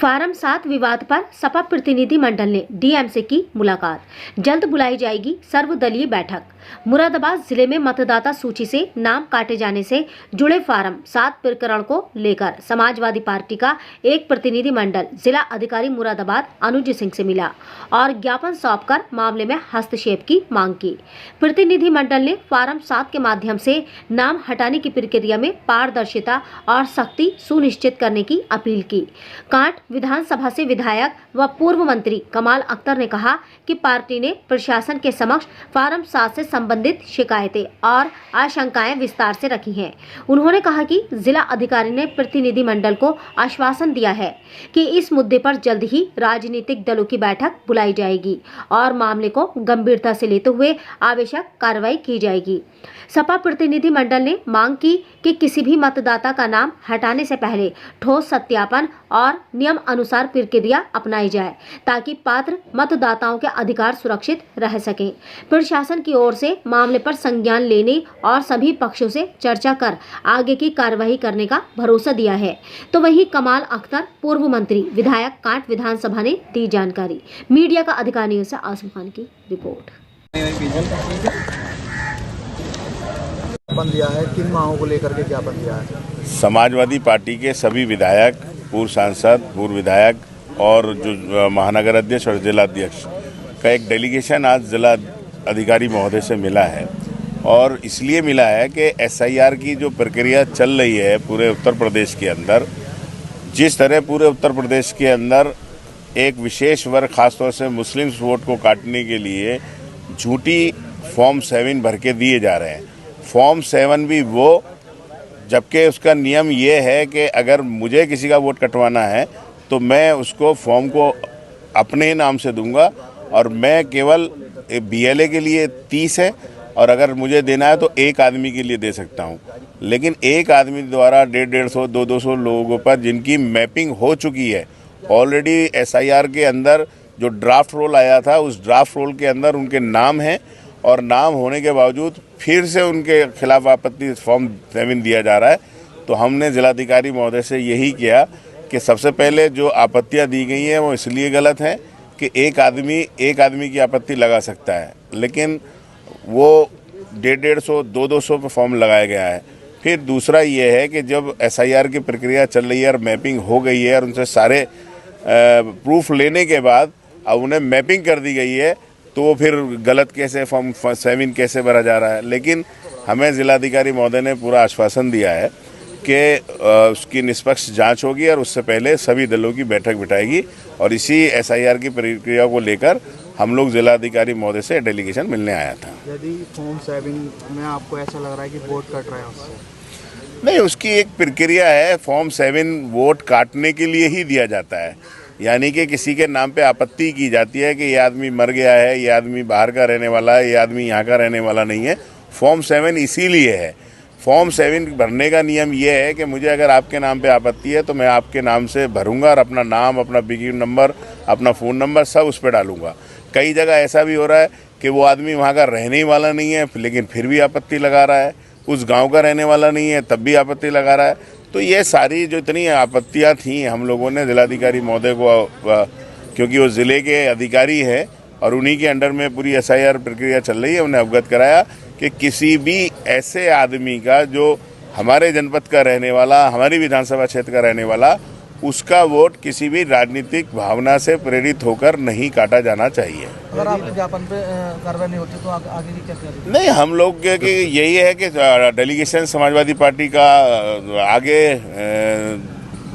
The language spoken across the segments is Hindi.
फार्म 7 विवाद पर सपा प्रतिनिधि मंडल ने डीएम से की मुलाकात। जल्द बुलाई जाएगी सर्वदलीय बैठक। मुरादाबाद जिले में मतदाता सूची से नाम काटे जाने से जुड़े फार्म 7 प्रकरण को लेकर समाजवादी पार्टी का एक प्रतिनिधि मंडल जिला अधिकारी मुरादाबाद अनुज सिंह से मिला और ज्ञापन सौंपकर मामले में हस्तक्षेप की मांग की। प्रतिनिधि मंडल ने फार्म 7 के माध्यम से नाम हटाने की प्रक्रिया में पारदर्शिता और सख्ती सुनिश्चित करने की अपील की। कांट विधानसभा से विधायक व पूर्व मंत्री कमाल अख्तर ने कहा कि पार्टी ने प्रशासन के समक्ष फार्म 7 से संबंधित शिकायतें और आशंकाएं विस्तार से रखी हैं। उन्होंने कहा कि जिला अधिकारी ने प्रतिनिधि मंडल को आश्वासन दिया है कि इस मुद्दे पर जल्द ही राजनीतिक दलों की बैठक बुलाई जाएगी और मामले को गंभीरता से लेते हुए आवश्यक कार्रवाई की जाएगी। सपा प्रतिनिधि मंडल ने मांग की कि किसी भी मतदाता का नाम हटाने से पहले ठोस सत्यापन और नियम अनुसार प्रक्रिया अपनाई जाए ताकि पात्र मतदाताओं के अधिकार सुरक्षित रह सकें। प्रशासन की ओर से मामले पर संज्ञान लेने और सभी पक्षों से चर्चा कर आगे की कार्रवाई करने का भरोसा दिया है। तो वहीं कमाल अख्तर पूर्व मंत्री विधायक कांट विधानसभा ने दी जानकारी। मीडिया का अधिकारियों से आसम खान की रिपोर्ट। ज्ञापन दिया है, किन मांगों को लेकर के ज्ञापन दिया है? समाजवादी पार्टी के सभी विधायक, पूर्व सांसद, पूर्व विधायक और जो महानगर अध्यक्ष और जिला अध्यक्ष का एक डेलीगेशन आज जिला अधिकारी महोदय से मिला है और इसलिए मिला है कि एसआईआर की जो प्रक्रिया चल रही है पूरे उत्तर प्रदेश के अंदर, जिस तरह पूरे उत्तर प्रदेश के अंदर एक विशेष वर्ग खासतौर से मुस्लिम वोट को काटने के लिए झूठी फॉर्म 7 भर के दिए जा रहे हैं। फॉर्म 7 भी वो, जबकि उसका नियम ये है कि अगर मुझे किसी का वोट कटवाना है तो मैं उसको फॉर्म को अपने ही नाम से दूंगा और मैं केवल बीएलए के लिए 30 है और अगर मुझे देना है तो एक आदमी के लिए दे सकता हूं। लेकिन एक आदमी द्वारा 150, 200 लोगों पर जिनकी मैपिंग हो चुकी है ऑलरेडी एसआईआर के अंदर, जो ड्राफ्ट रोल आया था उस ड्राफ्ट रोल के अंदर उनके नाम हैं और नाम होने के बावजूद फिर से उनके खिलाफ आपत्ति फॉर्म 7 दिया जा रहा है। तो हमने जिलाधिकारी महोदय से यही किया कि सबसे पहले जो आपत्तियां दी गई हैं वो इसलिए गलत हैं कि एक आदमी की आपत्ति लगा सकता है, लेकिन वो 150, 200 पर फॉर्म लगाया गया है। फिर दूसरा ये है कि जब एसआईआर की प्रक्रिया चल रही है और मैपिंग हो गई है और उनसे सारे प्रूफ लेने के बाद अब उन्हें मैपिंग कर दी गई है तो फिर गलत कैसे फॉर्म 7 कैसे भरा जा रहा है। लेकिन हमें जिलाधिकारी महोदय ने पूरा आश्वासन दिया है कि उसकी निष्पक्ष जांच होगी और उससे पहले सभी दलों की बैठक बिठाएगी और इसी एसआईआर की प्रक्रिया को लेकर हम लोग जिलाधिकारी महोदय से डेलीगेशन मिलने आया था। यदि फॉर्म 7 में आपको ऐसा लग रहा है कि वोट कट रहा है उससे? नहीं, उसकी एक प्रक्रिया है। फॉर्म 7 वोट काटने के लिए ही दिया जाता है, यानी कि किसी के नाम पे आपत्ति की जाती है कि ये आदमी मर गया है, ये आदमी बाहर का रहने वाला है, ये आदमी यहाँ का रहने वाला नहीं है। फॉर्म 7 इसीलिए है। फॉर्म 7 भरने का नियम ये है कि मुझे अगर आपके नाम पे आपत्ति है तो मैं आपके नाम से भरूंगा और अपना नाम, अपना बिगिन नंबर, अपना फ़ोन नंबर सब उस पर डालूंगा। कई जगह ऐसा भी हो रहा है कि वो आदमी वहाँ का रहने ही वाला नहीं है लेकिन फिर भी आपत्ति लगा रहा है, उस गाँव का रहने वाला नहीं है तब भी आपत्ति लगा रहा है। तो ये सारी जो इतनी आपत्तियां थी हम लोगों ने जिलाधिकारी महोदय को, क्योंकि वो ज़िले के अधिकारी हैं और उन्हीं के अंडर में पूरी एसआईआर प्रक्रिया चल रही है, उन्हें अवगत कराया कि किसी भी ऐसे आदमी का जो हमारे जनपद का रहने वाला, हमारी विधानसभा क्षेत्र का रहने वाला, उसका वोट किसी भी राजनीतिक भावना से प्रेरित होकर नहीं काटा जाना चाहिए। अगर आपके ज्ञापन पे कार्रवाई नहीं होती तो आगे की क्या तैयारी? नहीं, हम लोग के यही है कि डेलीगेशन समाजवादी पार्टी का आगे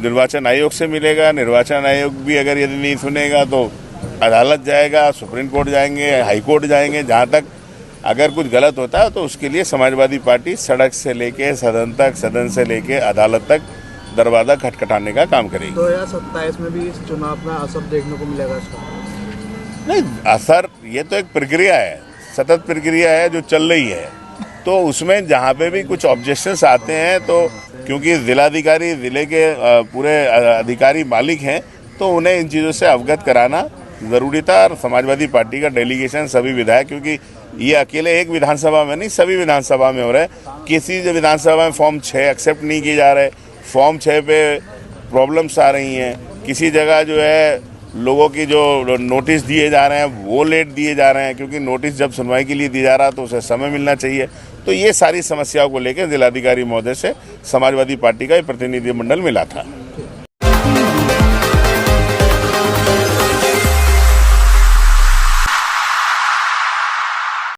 निर्वाचन आयोग से मिलेगा। निर्वाचन आयोग भी अगर यदि नहीं सुनेगा तो अदालत जाएगा, सुप्रीम कोर्ट जाएंगे, हाई कोर्ट जाएंगे। जहाँ तक अगर कुछ गलत होता है तो उसके लिए समाजवादी पार्टी सड़क से लेके सदन तक, सदन से लेके अदालत तक दरवाजा खटखटाने का काम करेगी। 2027 में भी इस चुनाव में असर देखने को मिलेगा इसका? नहीं, असर ये तो एक प्रक्रिया है, सतत प्रक्रिया है जो चल रही है। तो उसमें जहाँ पे भी कुछ ऑब्जेक्शंस आते हैं तो क्योंकि जिलाधिकारी ज़िले के पूरे अधिकारी मालिक हैं तो उन्हें इन चीज़ों से अवगत कराना ज़रूरी था। और समाजवादी पार्टी का डेलीगेशन सभी विधायक, क्योंकि ये अकेले एक विधानसभा में नहीं सभी विधानसभा में हो रहा है। किसी विधानसभा में फॉर्म 6 एक्सेप्ट नहीं किए जा रहे, फॉर्म 6 पे प्रॉब्लम्स आ रही हैं, किसी जगह जो है लोगों की जो नोटिस दिए जा रहे हैं वो लेट दिए जा रहे हैं, क्योंकि नोटिस जब सुनवाई के लिए दिया जा रहा है तो उसे समय मिलना चाहिए। तो ये सारी समस्याओं को लेकर जिलाधिकारी महोदय से समाजवादी पार्टी का एक प्रतिनिधिमंडल मिला था।